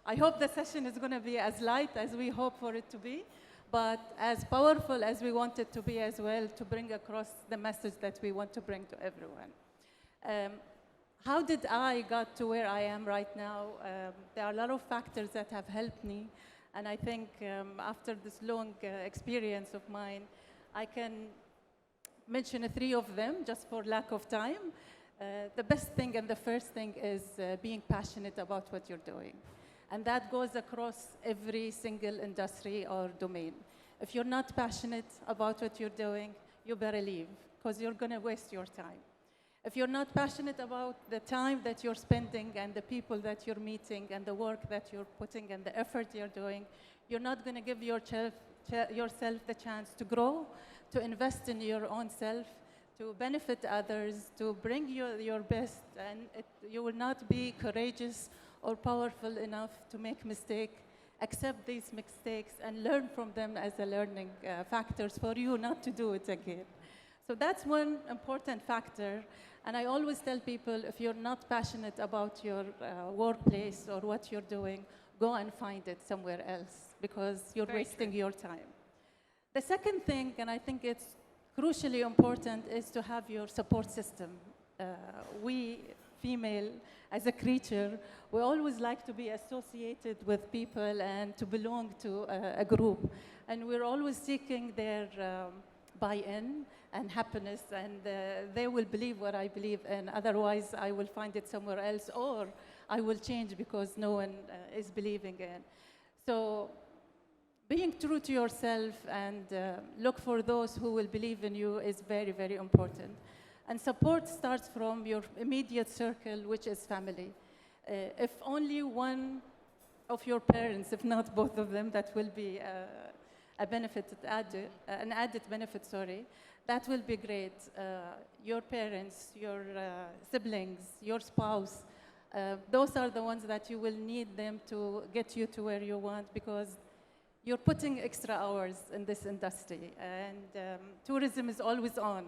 I hope the session is going to be as light as we hope for it to be, but as powerful as we want it to be as well, to bring across the message that we want to bring to everyone. How did I got to where I am right now? There are a lot of factors that have helped me, and I think after this long experience of mine, I can mention 3 of them just for lack of time. The best thing and the first thing is being passionate about what you're doing. And that goes across every single industry or domain. If you're not passionate about what you're doing, you better leave, because you're going to waste your time. If you're not passionate about the time that you're spending and the people that you're meeting and the work that you're putting and the effort you're doing, you're not going to give yourself the chance to grow, to invest in your own self, to benefit others, to bring your best, and you will not be courageous or powerful enough to make mistakes, accept these mistakes, and learn from them as a learning factors for you not to do it again. So that's one important factor. And I always tell people, if you're not passionate about your workplace or what you're doing, go and find it somewhere else, because you're wasting your time. The second thing, and I think it's crucially important, is to have your support system. We, female, as a creature, we always like to be associated with people and to belong to a group. And we're always seeking their buy-in and happiness, and they will believe what I believe in. Otherwise, I will find it somewhere else, or I will change because no one is believing in. So being true to yourself and look for those who will believe in you is very, very important. And support starts from your immediate circle, which is family. If only one of your parents, if not both of them, that will be an added benefit, that will be great. Your parents, your siblings, your spouse, those are the ones that you will need them to get you to where you want, because you're putting extra hours in this industry, and tourism is always on.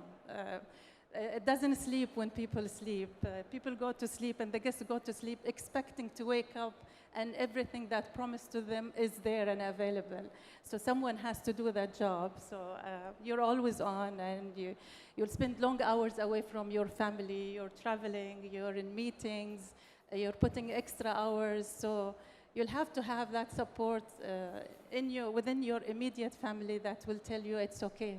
It doesn't sleep when people sleep. People go to sleep, and the guests go to sleep expecting to wake up, and everything that promised to them is there and available. So someone has to do that job. So you're always on, and you'll spend long hours away from your family. You're traveling, you're in meetings, you're putting extra hours. So you'll have to have that support within your immediate family that will tell you it's okay.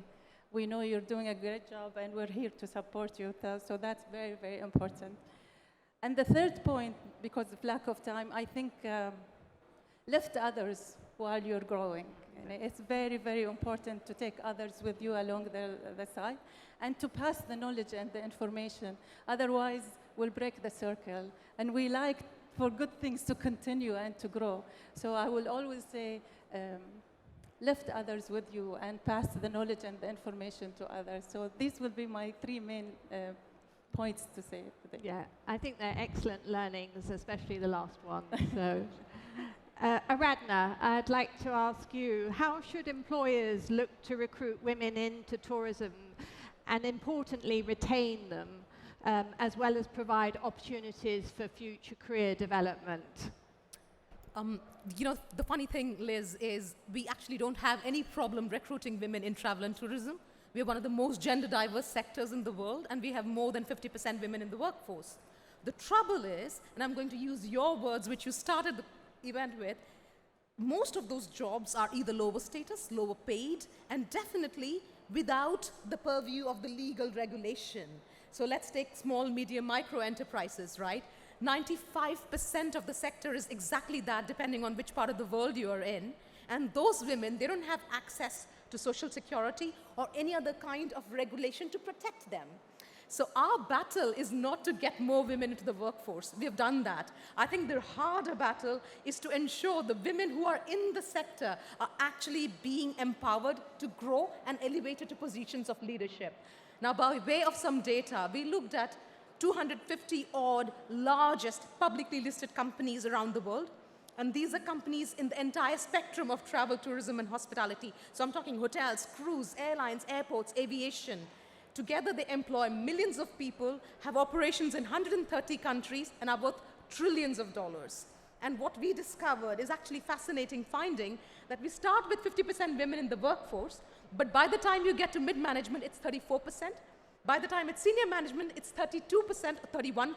We know you're doing a great job, and we're here to support you. So that's very, very important. And the third point, because of lack of time, I think lift others while you're growing. And it's very, very important to take others with you along the side and to pass the knowledge and the information. Otherwise, we'll break the circle. And we like for good things to continue and to grow. So I will always say, lift others with you and pass the knowledge and the information to others. So these will be my 3 main points to say today. Yeah, I think they're excellent learnings, especially the last one. So, Aradna, I'd like to ask you, how should employers look to recruit women into tourism and importantly retain them, as well as provide opportunities for future career development? You know, the funny thing, Liz, is we actually don't have any problem recruiting women in travel and tourism. We are one of the most gender diverse sectors in the world, and we have more than 50% women in the workforce. The trouble is, and I'm going to use your words, which you started the event with, most of those jobs are either lower status, lower paid, and definitely without the purview of the legal regulation. So let's take small, medium, micro enterprises, right? 95% of the sector is exactly that, depending on which part of the world you are in. And those women, they don't have access to social security or any other kind of regulation to protect them. So our battle is not to get more women into the workforce. We have done that. I think the harder battle is to ensure the women who are in the sector are actually being empowered to grow and elevated to positions of leadership. Now, by way of some data, we looked at 250 odd largest publicly listed companies around the world. And these are companies in the entire spectrum of travel, tourism, and hospitality. So I'm talking hotels, cruise, airlines, airports, aviation. Together, they employ millions of people, have operations in 130 countries, and are worth trillions of dollars. And what we discovered is actually fascinating finding that we start with 50% women in the workforce, but by the time you get to mid-management, it's 34%. By the time it's senior management, it's 32% or 31%,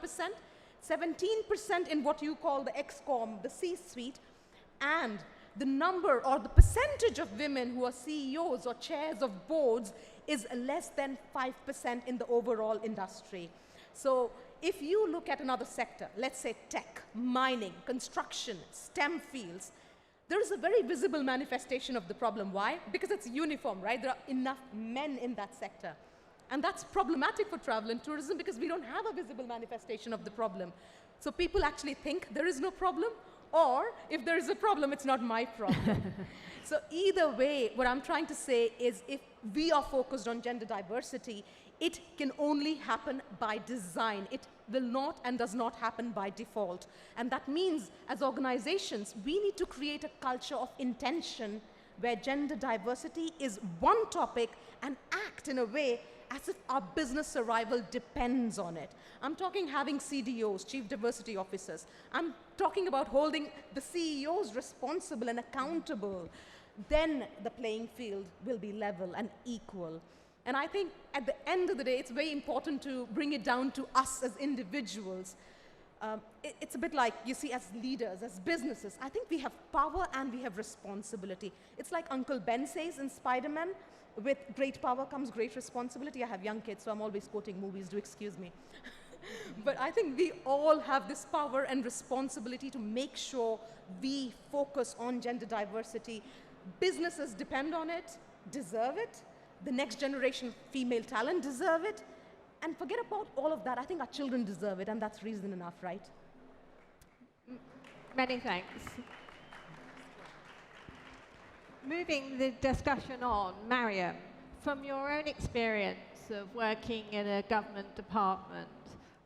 17% in what you call the XCOM, the C-suite, and the number or the percentage of women who are CEOs or chairs of boards is less than 5% in the overall industry. So if you look at another sector, let's say tech, mining, construction, STEM fields, there is a very visible manifestation of the problem. Why? Because it's uniform, right? There are enough men in that sector. And that's problematic for travel and tourism because we don't have a visible manifestation of the problem. So people actually think there is no problem, or if there is a problem, it's not my problem. So either way, what I'm trying to say is if we are focused on gender diversity, it can only happen by design. It will not and does not happen by default. And that means, as organizations, we need to create a culture of intention where gender diversity is one topic and act in a way as if our business survival depends on it. I'm talking having CDOs, Chief Diversity Officers. I'm talking about holding the CEOs responsible and accountable. Then the playing field will be level and equal. And I think at the end of the day, it's very important to bring it down to us as individuals. It's a bit like, you see, as leaders, as businesses, I think we have power and we have responsibility. It's like Uncle Ben says in Spider-Man, with great power comes great responsibility. I have young kids, so I'm always quoting movies, do excuse me. But I think we all have this power and responsibility to make sure we focus on gender diversity. Businesses depend on it, deserve it. The next generation of female talent deserve it. And forget about all of that. I think our children deserve it, and that's reason enough, right? Many thanks. Moving the discussion on, Mariam, from your own experience of working in a government department,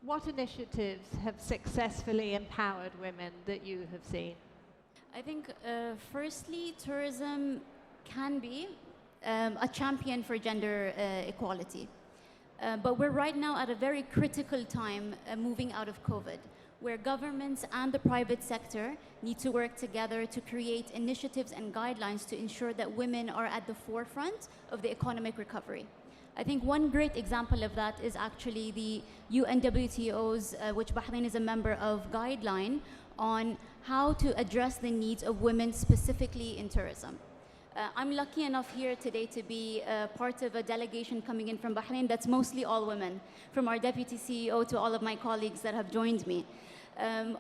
what initiatives have successfully empowered women that you have seen? I think, firstly, tourism can be a champion for gender equality. But we're right now at a very critical time moving out of COVID, where governments and the private sector need to work together to create initiatives and guidelines to ensure that women are at the forefront of the economic recovery. I think one great example of that is actually the UNWTO's, which Bahrain is a member of, guideline on how to address the needs of women specifically in tourism. I'm lucky enough here today to be part of a delegation coming in from Bahrain that's mostly all women, from our deputy CEO to all of my colleagues that have joined me.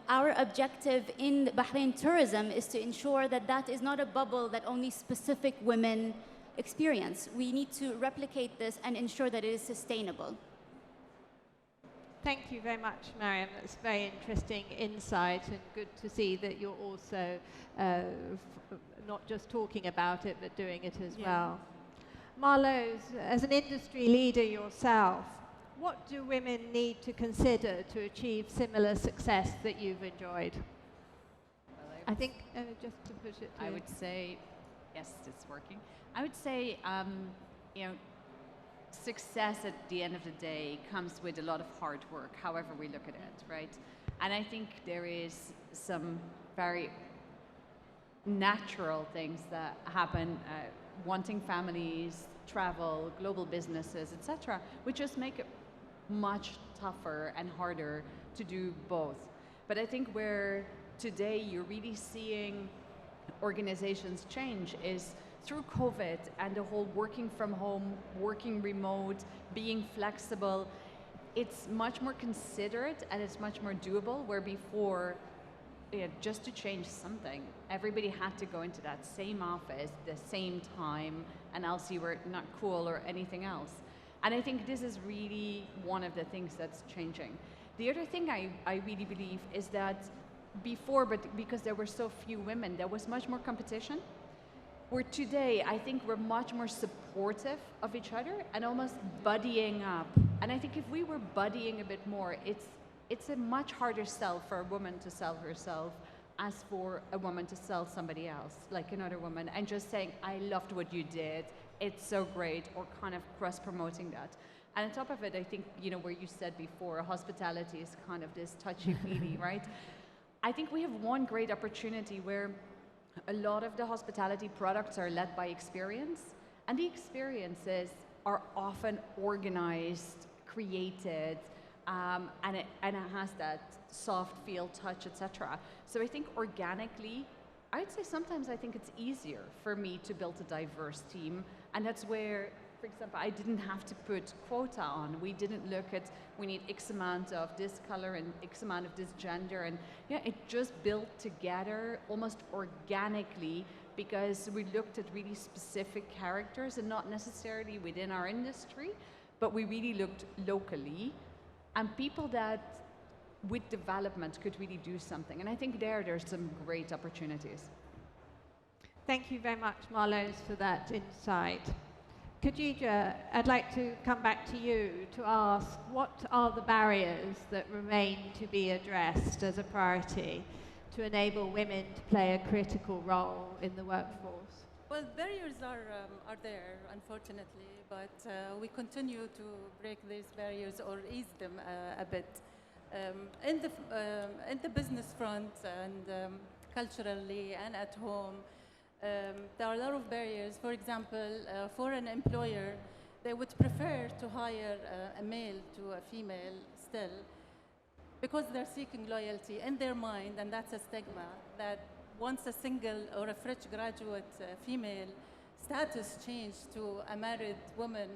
Our objective in Bahrain tourism is to ensure that that is not a bubble that only specific women experience. We need to replicate this and ensure that it is sustainable. Thank you very much, Mariam. That's very interesting insight, and good to see that you're also not just talking about it, but doing it as well. Marloes, as an industry leader yourself, what do women need to consider to achieve similar success that you've enjoyed? Well, I think, just to push it to... I would say, yes, it's working. I would say, you know, success at the end of the day comes with a lot of hard work, however we look at it, right? And I think there is some very natural things that happen, wanting families, travel, global businesses, etc., which just make it much tougher and harder to do both. But I think where today you're really seeing organizations change is through COVID and the whole working from home, working remote, being flexible. It's much more considerate and it's much more doable, where before, just to change something, everybody had to go into that same office, the same time, and else you were not cool or anything else. And I think this is really one of the things that's changing. The other thing I really believe is that before, but because there were so few women, there was much more competition. Where today, I think we're much more supportive of each other and almost buddying up. And I think if we were buddying a bit more, it's a much harder sell for a woman to sell herself as for a woman to sell somebody else, like another woman, and just saying, I loved what you did, it's so great, or kind of cross-promoting that. And on top of it, I think, where you said before, hospitality is kind of this touchy-feely, right? I think we have one great opportunity where a lot of the hospitality products are led by experience, and the experiences are often organized, created, and it has that soft feel, touch, etc. So I think organically, I'd say sometimes I think it's easier for me to build a diverse team, and that's where, for example, I didn't have to put quota on. We didn't look at, we need X amount of this color and X amount of this gender, and yeah, it just built together almost organically because we looked at really specific characters and not necessarily within our industry, but we really looked locally and people that with development could really do something. And I think there's some great opportunities. Thank you very much, Marloes, for that insight. Khadija, I'd like to come back to you to ask, what are the barriers that remain to be addressed as a priority to enable women to play a critical role in the workforce? Well, barriers are there, unfortunately, but we continue to break these barriers or ease them a bit. In the business front and culturally and at home, there are a lot of barriers. For example, for an employer, they would prefer to hire a male to a female still because they're seeking loyalty in their mind, and that's a stigma that once a single or a fresh graduate female status changed to a married woman,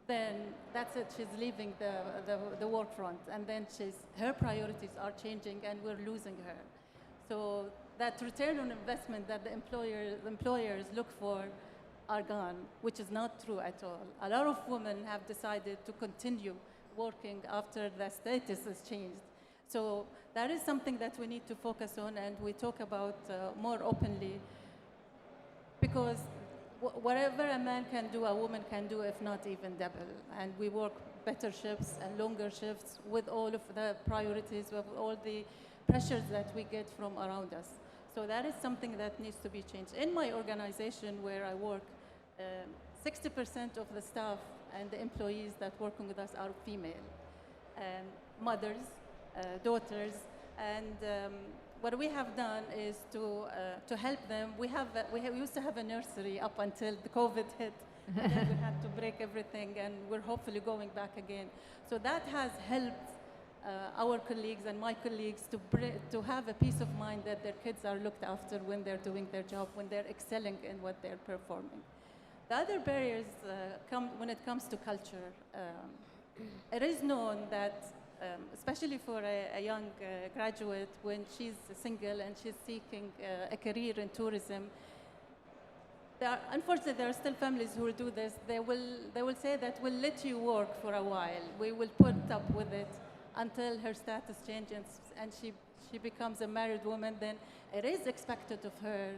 then that's it, she's leaving the work front, and then her priorities are changing and we're losing her. So that return on investment that the employers look for are gone, which is not true at all. A lot of women have decided to continue working after the status has changed. So that is something that we need to focus on and we talk about more openly, because whatever a man can do, a woman can do, if not even double. And we work better shifts and longer shifts with all of the priorities, with all the pressures that we get from around us. So that is something that needs to be changed. In my organization where I work, 60% of the staff and the employees that working with us are female, and mothers, daughters, and what we have done is to help them. We used to have a nursery up until the COVID hit, and then we had to break everything, and we're hopefully going back again. So that has helped our colleagues and my colleagues to have a peace of mind that their kids are looked after when they're doing their job, when they're excelling in what they're performing. The other barriers come when it comes to culture. It is known that, especially for a young graduate, when she's single and she's seeking a career in tourism, unfortunately, there are still families who will do this. They will say that we'll let you work for a while. We will put up with it until her status changes and she becomes a married woman. Then it is expected of her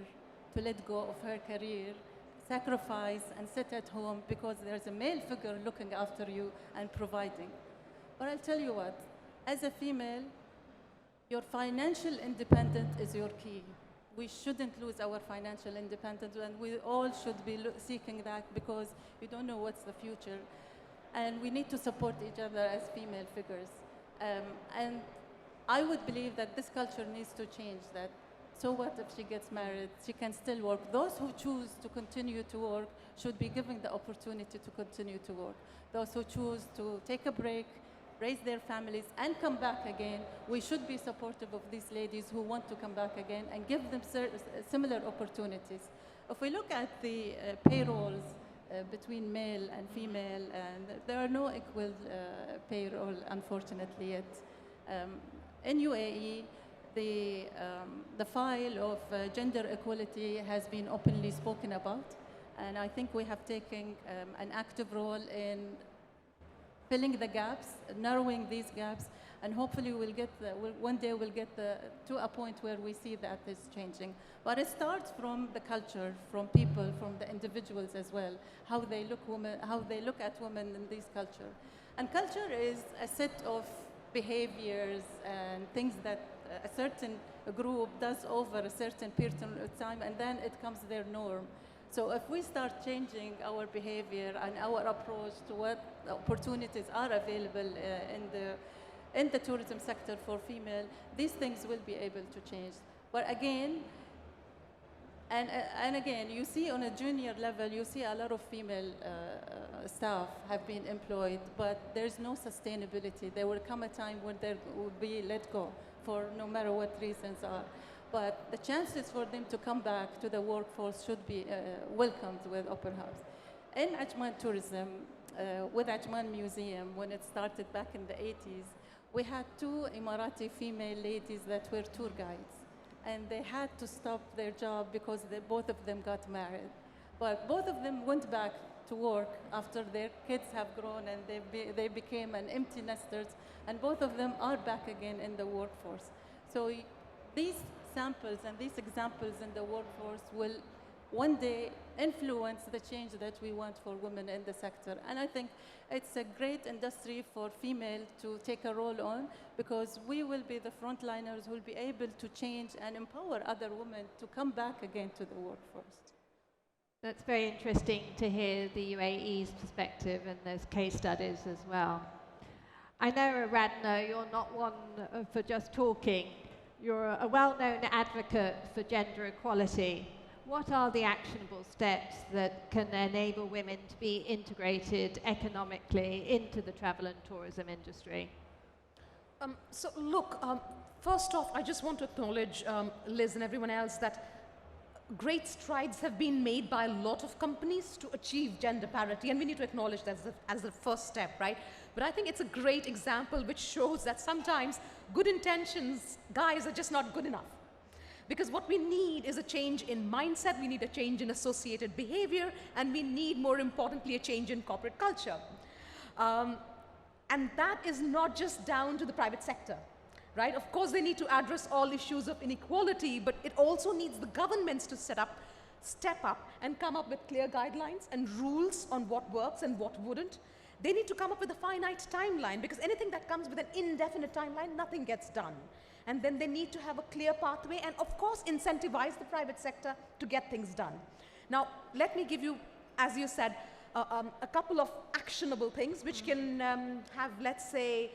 to let go of her career, sacrifice, and sit at home because there's a male figure looking after you and providing. But I'll tell you what, as a female, your financial independence is your key. We shouldn't lose our financial independence, and we all should be seeking that because you don't know what's the future. And we need to support each other as female figures. And I would believe that this culture needs to change that. So what if she gets married? She can still work. Those who choose to continue to work should be given the opportunity to continue to work. Those who choose to take a break, raise their families, and come back again, we should be supportive of these ladies who want to come back again and give them similar opportunities. If we look at the payrolls between male and female, and there are no equal payroll, unfortunately, yet. In UAE, the file of gender equality has been openly spoken about, and I think we have taken an active role in filling the gaps, narrowing these gaps, and hopefully one day we'll get to a point where we see that is changing. But it starts from the culture, from people, from the individuals as well, how they look at women in this culture. And culture is a set of behaviors and things that a certain group does over a certain period of time, and then it becomes their norm. So if we start changing our behavior and our approach to what opportunities are available in the tourism sector for female, these things will be able to change. But again, and again, you see on a junior level, you see a lot of female staff have been employed, but there's no sustainability. There will come a time when they will be let go for no matter what reasons are. But the chances for them to come back to the workforce should be welcomed with open arms. In Ajman tourism, with Ajman Museum, when it started back in the 80s, we had 2 Emirati female ladies that were tour guides. And they had to stop their job because both of them got married. But both of them went back to work after their kids have grown and they became an empty nesters, and both of them are back again in the workforce. So these samples and these examples in the workforce will one day influence the change that we want for women in the sector. And I think it's a great industry for female to take a role on, because we will be the frontliners who will be able to change and empower other women to come back again to the workforce. That's very interesting to hear the UAE's perspective and those case studies as well. I know, Aradna, you're not one for just talking. You're a well-known advocate for gender equality. What are the actionable steps that can enable women to be integrated economically into the travel and tourism industry? So look, first off, I just want to acknowledge Liz and everyone else that great strides have been made by a lot of companies to achieve gender parity, and we need to acknowledge that as the first step, right? But I think it's a great example which shows that sometimes good intentions, guys, are just not good enough. Because what we need is a change in mindset, we need a change in associated behavior, and we need, more importantly, a change in corporate culture. And that is not just down to the private sector, right? Of course, they need to address all issues of inequality, but it also needs the governments to step up and come up with clear guidelines and rules on what works and what wouldn't. They need to come up with a finite timeline, because anything that comes with an indefinite timeline, nothing gets done. And then they need to have a clear pathway and, of course, incentivize the private sector to get things done. Now, let me give you, as you said, a couple of actionable things which can have, let's say,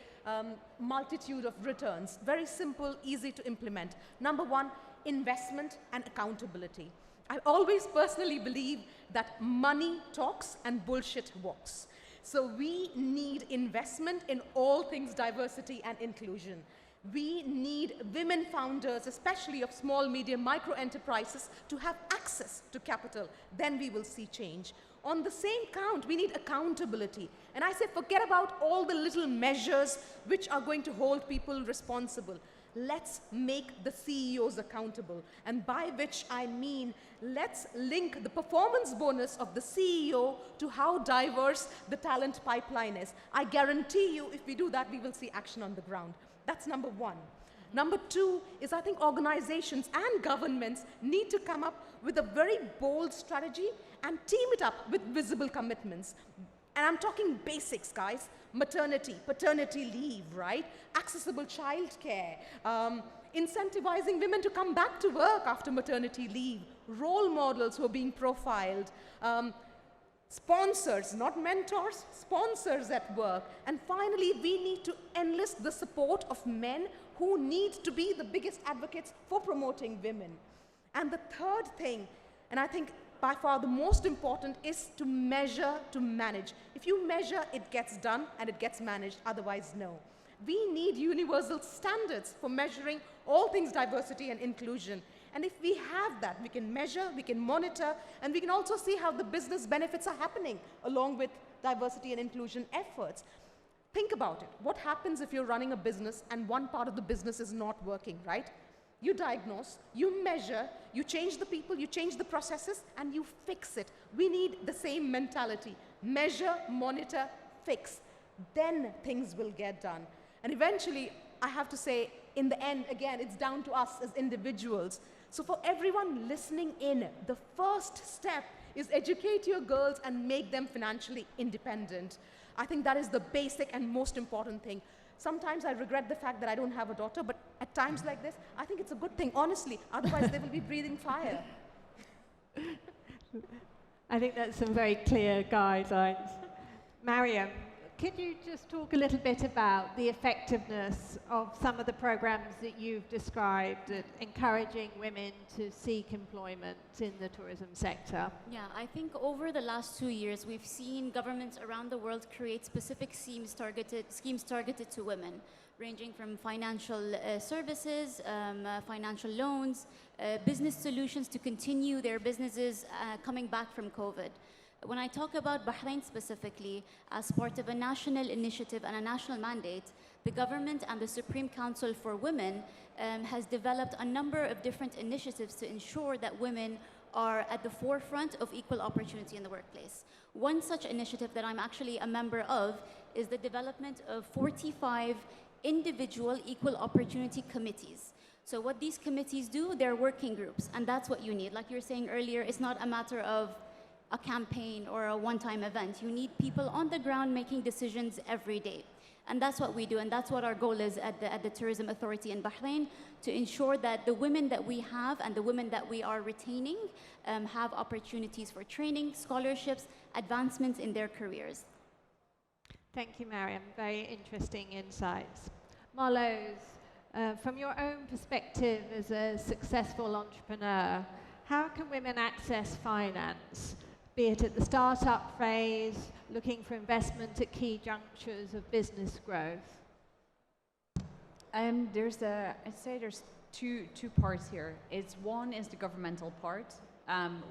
multitude of returns. Very simple, easy to implement. Number one, investment and accountability. I always personally believe that money talks and bullshit walks. So we need investment in all things diversity and inclusion. We need women founders, especially of small, medium, micro enterprises, to have access to capital. Then we will see change. On the same count, we need accountability. And I say, forget about all the little measures which are going to hold people responsible. Let's make the CEOs accountable. And by which I mean, let's link the performance bonus of the CEO to how diverse the talent pipeline is. I guarantee you, if we do that, we will see action on the ground. That's number one. Number two is, I think organizations and governments need to come up with a very bold strategy and team it up with visible commitments. And I'm talking basics, guys. Maternity, paternity leave, right? Accessible childcare, incentivizing women to come back to work after maternity leave, role models who are being profiled, sponsors, not mentors, sponsors at work. And finally, we need to enlist the support of men who need to be the biggest advocates for promoting women. And the third thing, and I think by far the most important, is to measure to manage. If you measure, it gets done and it gets managed, otherwise no. We need universal standards for measuring all things diversity and inclusion. And if we have that, we can measure, we can monitor, and we can also see how the business benefits are happening along with diversity and inclusion efforts. Think about it. What happens if you're running a business and one part of the business is not working, right? You diagnose, you measure, you change the people, you change the processes, and you fix it. We need the same mentality. Measure, monitor, fix. Then things will get done. And eventually, I have to say, in the end, again, it's down to us as individuals. So for everyone listening in, the first step is educate your girls and make them financially independent. I think that is the basic and most important thing. Sometimes I regret the fact that I don't have a daughter, but at times like this, I think it's a good thing, honestly. Otherwise, they will be breathing fire. I think that's some very clear guidelines. Mariam, Could you just talk a little bit about the effectiveness of some of the programs that you've described at encouraging women to seek employment in the tourism sector? Yeah, I think over the last 2 years, we've seen governments around the world create specific schemes targeted to women, ranging from financial services, financial loans, business solutions to continue their businesses coming back from COVID. When I talk about Bahrain specifically, as part of a national initiative and a national mandate, the government and the Supreme Council for Women has developed a number of different initiatives to ensure that women are at the forefront of equal opportunity in the workplace. One such initiative that I'm actually a member of is the development of 45 individual equal opportunity committees. So what these committees do, they're working groups, and that's what you need. Like you were saying earlier, it's not a matter of a campaign or a one-time event. You need people on the ground making decisions every day. And that's what we do, and that's what our goal is at the Tourism Authority in Bahrain, to ensure that the women that we have and the women that we are retaining have opportunities for training, scholarships, advancements in their careers. Thank you, Mariam. Very interesting insights. Marloes, from your own perspective as a successful entrepreneur, how can women access finance, be it at the startup phase, looking for investment at key junctures of business growth? I'd say there's two parts here. One is the governmental part,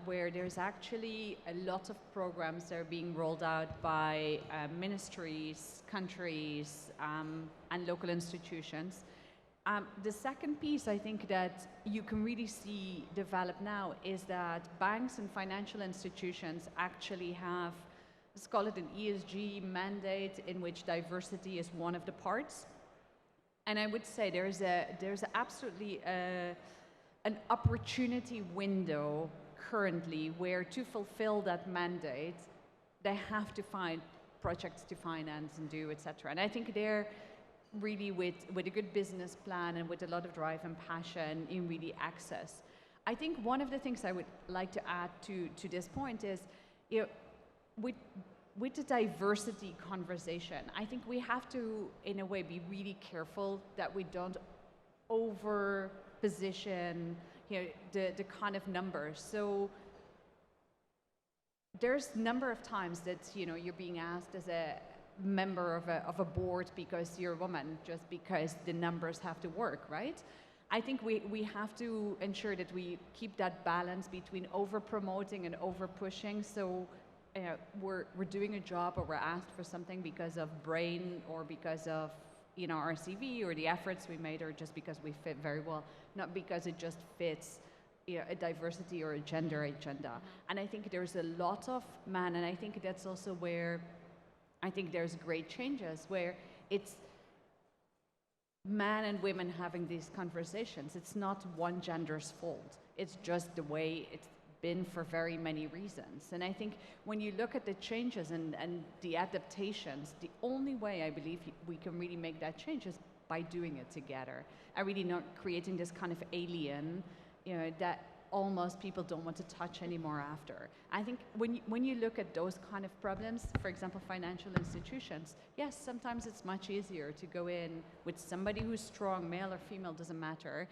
where there's actually a lot of programs that are being rolled out by ministries, countries, and local institutions. The second piece I think that you can really see develop now is that banks and financial institutions actually have, let's call it an ESG mandate, in which diversity is one of the parts. And I would say there's absolutely an opportunity window currently where, to fulfill that mandate, they have to find projects to finance and do, etc. And I think they're really with a good business plan and with a lot of drive and passion in really access. I think one of the things I would like to add to this point is, with the diversity conversation, I think we have to, in a way, be really careful that we don't over position the kind of numbers. So there's a number of times that you're being asked as a member of a board because you're a woman, just because the numbers have to work, right? I think we have to ensure that we keep that balance between over promoting and over pushing. So we're doing a job, or we're asked for something because of brain, or because of our CV or the efforts we made, or just because we fit very well, not because it just fits a diversity or a gender agenda. And I think there's a lot of and I think that's also where I think there's great changes, where it's men and women having these conversations. It's not one gender's fault. It's just the way it's been for very many reasons. And I think when you look at the changes and the adaptations, the only way I believe we can really make that change is by doing it together. And really not creating this kind of alien, that almost people don't want to touch anymore after. I think when you look at those kind of problems, for example, financial institutions, yes, sometimes it's much easier to go in with somebody who's strong, male or female, doesn't matter,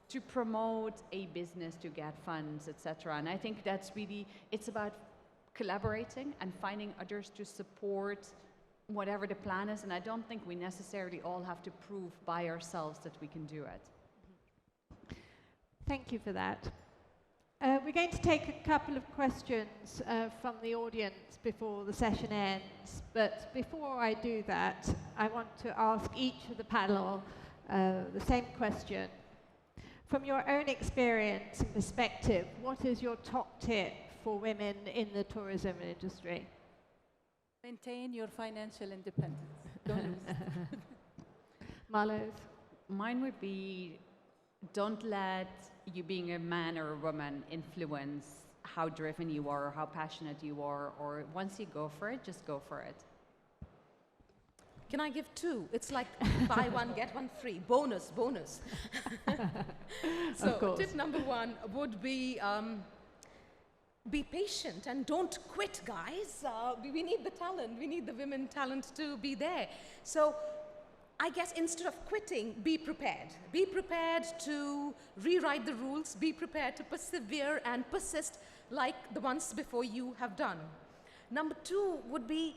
to promote a business, to get funds, etc. And I think that's really, it's about collaborating and finding others to support whatever the plan is. And I don't think we necessarily all have to prove by ourselves that we can do it. Thank you for that. We're going to take a couple of questions from the audience before the session ends. But before I do that, I want to ask each of the panel the same question. From your own experience and perspective, what is your top tip for women in the tourism industry? Maintain your financial independence. Don't lose it. Marloes? Mine would be, don't let you being a man or a woman influence how driven you are or how passionate you are, or once you go for it, just go for it. Can I give two? It's like buy one, get one free. Bonus. So tip number one would be be patient and don't quit, guys. We need the talent. We need the women talent to be there. So I guess instead of quitting, be prepared. Be prepared to rewrite the rules. Be prepared to persevere and persist like the ones before you have done. Number 2 would be,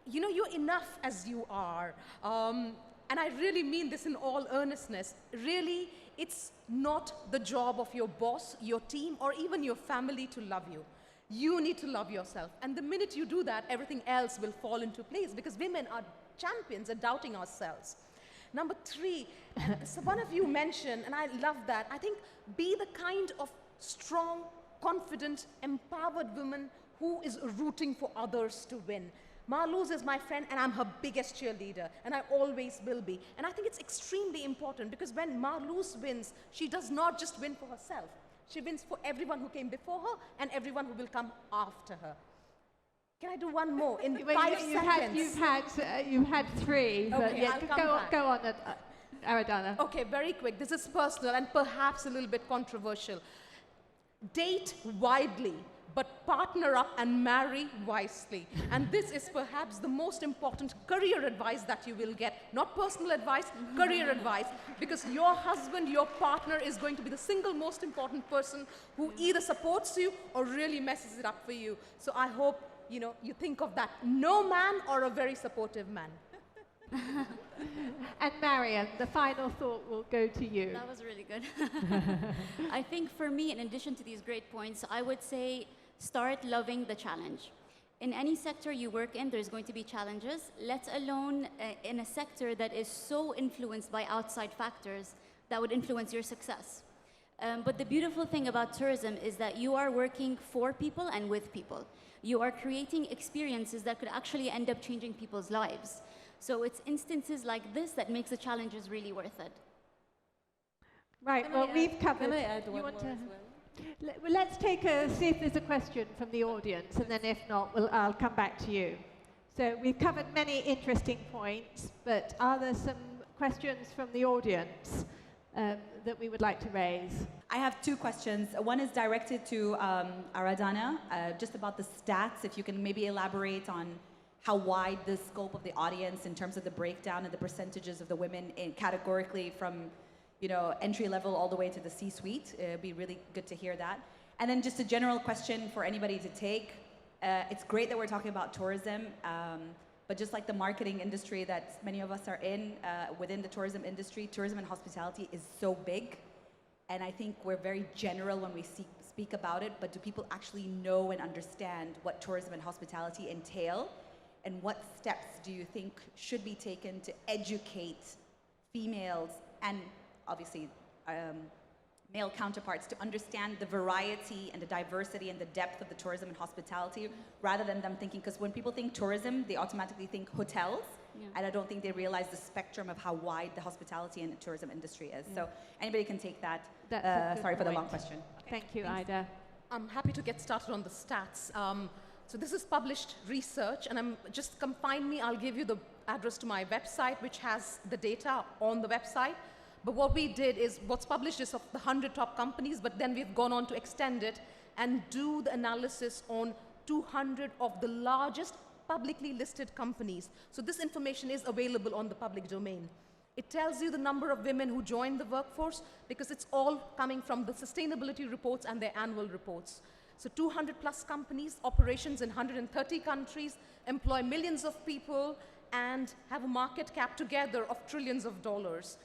you know, you're enough as you are. And I really mean this in all earnestness. Really, it's not the job of your boss, your team, or even your family to love you. You need to love yourself. And the minute you do that, everything else will fall into place, because women are champions at doubting ourselves. Number 3, so one of you mentioned, and I love that, I think be the kind of strong, confident, empowered woman who is rooting for others to win. Marloes is my friend, and I'm her biggest cheerleader, and I always will be. And I think it's extremely important, because when Marloes wins, she does not just win for herself. She wins for everyone who came before her and everyone who will come after her. Can I do one more in 5 seconds? You've had 3, but Okay, yeah, I'll come back. go on, Aradana. Okay, very quick. This is personal and perhaps a little bit controversial. Date widely, but partner up and marry wisely. And this is perhaps the most important career advice that you will get. Not personal advice, career advice. Because your husband, your partner is going to be the single most important person who either supports you or really messes it up for you. So I hope, you know, you think of that. No man or a very supportive man. And Mariam, the final thought will go to you. That was really good. I think for me, in addition to these great points, I would say start loving the challenge. In any sector you work in, there's going to be challenges, let alone in a sector that is so influenced by outside factors that would influence your success. But the beautiful thing about tourism is that you are working for people and with people. You are creating experiences that could actually end up changing people's lives. So it's instances like this that makes the challenges really worth it. Right, well, we've covered. Can I add one you more want as to? well? Well, let's see if there's a question from the audience, and then if not, I'll come back to you. So we've covered many interesting points, but are there some questions from the audience that we would like to raise? I have 2 questions. One is directed to Aradana, just about the stats. If you can maybe elaborate on how wide the scope of the audience in terms of the breakdown and the percentages of the women categorically from, you know, entry level all the way to the C-suite. It'd be really good to hear that. And then just a general question for anybody to take. It's great that we're talking about tourism, but just like the marketing industry that many of us are in, within the tourism industry, tourism and hospitality is so big. And I think we're very general when we speak about it, but do people actually know and understand what tourism and hospitality entail? And what steps do you think should be taken to educate females and obviously male counterparts to understand the variety and the diversity and the depth of the tourism and hospitality, rather than them thinking, because when people think tourism, they automatically think hotels, and I don't think they realize the spectrum of how wide the hospitality and the tourism industry is. So anybody can take that. Sorry for the long question. Thank you, Ida. I'm happy to get started on the stats. So this is published research, and just confine me, I'll give you the address to my website, which has the data on the website. But what we did is, what's published is of the 100 top companies, but then we've gone on to extend it and do the analysis on 200 of the largest publicly listed companies. So this information is available on the public domain. It tells you the number of women who joined the workforce, because it's all coming from the sustainability reports and their annual reports. So 200 plus companies, operations in 130 countries, employ millions of people, and have a market cap together of trillions of dollars.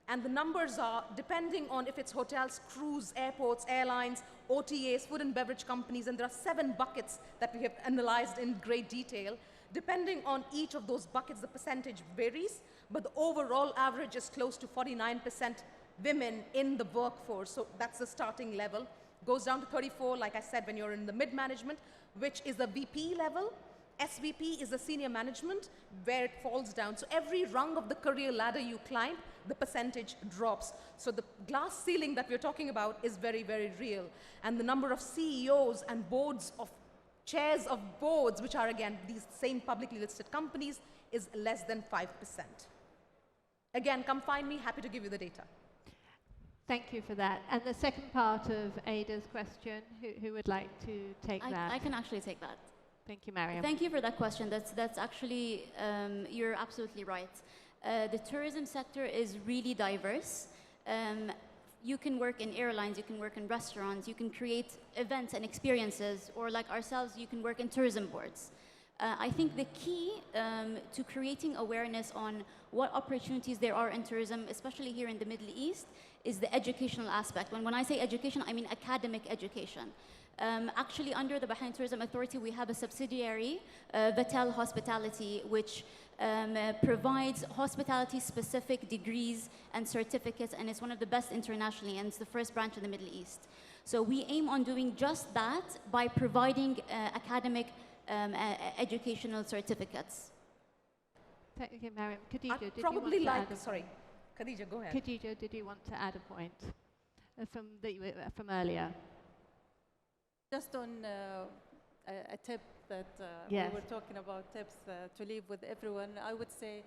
And the numbers are, depending on if it's hotels, cruise, airports, airlines, OTAs, food and beverage companies, and there are 7 buckets that we have analyzed in great detail. Depending on each of those buckets, the percentage varies, but the overall average is close to 49% women in the workforce. So that's the starting level. Goes down to 34, like I said, when you're in the mid-management, which is the VP level. SVP is the senior management, where it falls down. So every rung of the career ladder you climb, the percentage drops. So the glass ceiling that we're talking about is very, very real. And the number of CEOs and boards of chairs of boards, which are again these same publicly listed companies, is less than 5%. Again, come find me, happy to give you the data. Thank you for that. And the second part of Ada's question, who would like to take that? I can actually take that. Thank you, Mariam. Thank you for that question. That's actually, you're absolutely right. The tourism sector is really diverse. You can work in airlines, you can work in restaurants, you can create events and experiences, or like ourselves, you can work in tourism boards. I think the key to creating awareness on what opportunities there are in tourism, especially here in the Middle East, is the educational aspect. When I say education, I mean academic education. Actually, under the Bahrain Tourism Authority, we have a subsidiary, Vatel Hospitality, which provides hospitality-specific degrees and certificates, and it's one of the best internationally, and it's the first branch in the Middle East. So we aim on doing just that by providing academic educational certificates. Thank you, Mariam. Khadija, did you Probably want to add like, sorry, Khadija, go ahead. Khadija, did you want to add a point from earlier? Just on a tip that Yes. we were talking about, tips to leave with everyone, I would say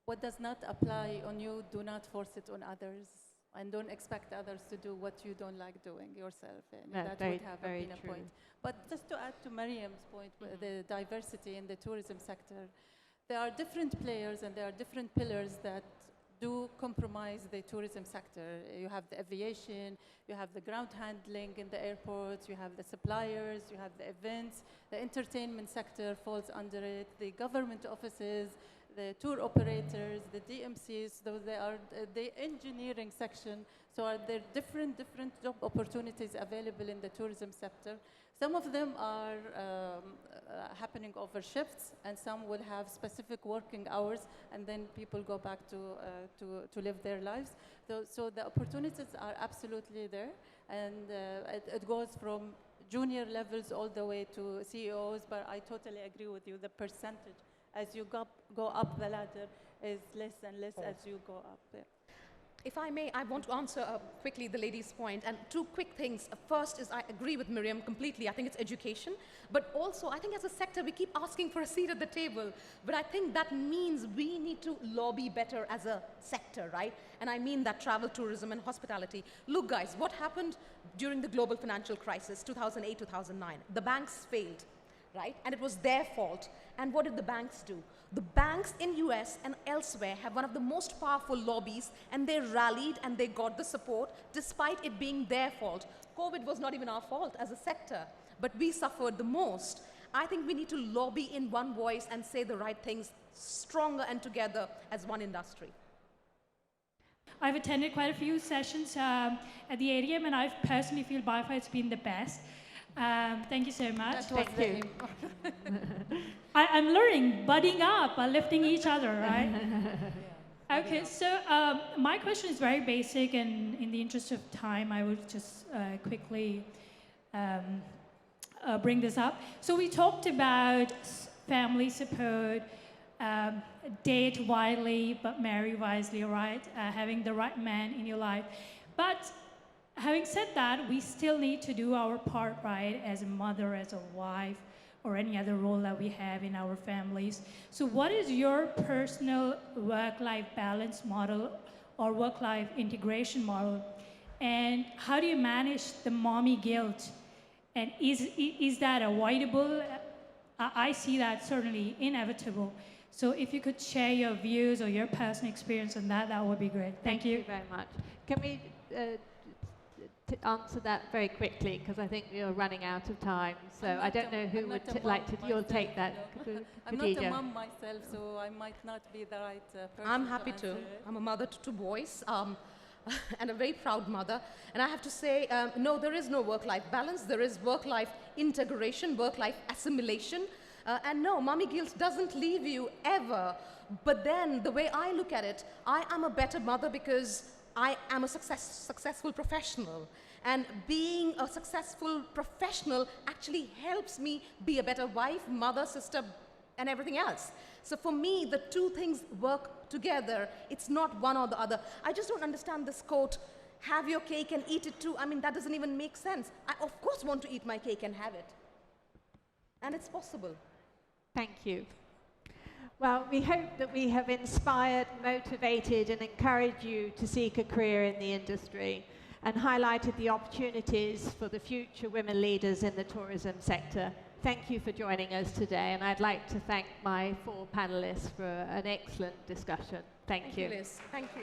what does not apply on you, do not force it on others. And don't expect others to do what you don't like doing yourself. And No, that very- would have very been a true. point. But just to add to Mariam's point, the diversity in the tourism sector, there are different players and there are different pillars that do compromise the tourism sector. You have the aviation, you have the ground handling in the airports, you have the suppliers, you have the events, the entertainment sector falls under it, the government offices, the tour operators, the DMCs, those they are the engineering section. So are there different job opportunities available in the tourism sector? Some of them are happening over shifts, and some will have specific working hours, and then people go back to live their lives. So the opportunities are absolutely there, and it goes from junior levels all the way to CEOs. But I totally agree with you. The percentage as you go up the ladder is less and less as you go up. Yeah. If I may, I want to answer quickly the lady's point, and two quick things. First is I agree with Miriam completely. I think it's education, but also I think as a sector we keep asking for a seat at the table, but I think that means we need to lobby better as a sector, right? And I mean that travel, tourism, and hospitality. Look, guys, what happened during the global financial crisis, 2008, 2009? The banks failed, right? And it was their fault. And what did the banks do? The banks in US and elsewhere have one of the most powerful lobbies, and they rallied and they got the support despite it being their fault. COVID was not even our fault as a sector, but we suffered the most. I think we need to lobby in one voice and say the right things stronger and together as one industry. I've attended quite a few sessions at the ADM, and I personally feel BIFA has been the best. Thank you so much. That was Thank you. I'm learning, budding up, lifting each other, right? Okay, so my question is very basic, and in the interest of time, I would just quickly bring this up. So we talked about family support, date widely, but marry wisely, right? Having the right man in your life. But having said that, we still need to do our part, right, as a mother, as a wife, or any other role that we have in our families. So what is your personal work-life balance model or work-life integration model? And how do you manage the mommy guilt? And is that avoidable? I see that certainly inevitable. So if you could share your views or your personal experience on that, that would be great. Thank you. Thank you very much. Can we answer that very quickly, because I think we are running out of time. So I don't know who would like to. You'll take that. I'm not a mom myself, so I might not be the right person. I'm happy to. answer it. I'm a mother to two boys, and a very proud mother. And I have to say, no, there is no work-life balance. There is work-life integration, work-life assimilation. And no, mommy guilt doesn't leave you ever. But then the way I look at it, I am a better mother because I am a successful professional. And being a successful professional actually helps me be a better wife, mother, sister, and everything else. So for me, the two things work together. It's not one or the other. I just don't understand this quote, have your cake and eat it too. I mean, that doesn't even make sense. I, of course, want to eat my cake and have it. And it's possible. Thank you. Well, we hope that we have inspired, motivated, and encouraged you to seek a career in the industry and highlighted the opportunities for the future women leaders in the tourism sector. Thank you for joining us today, and I'd like to thank my 4 panelists for an excellent discussion. Thank you. Liz. Thank you.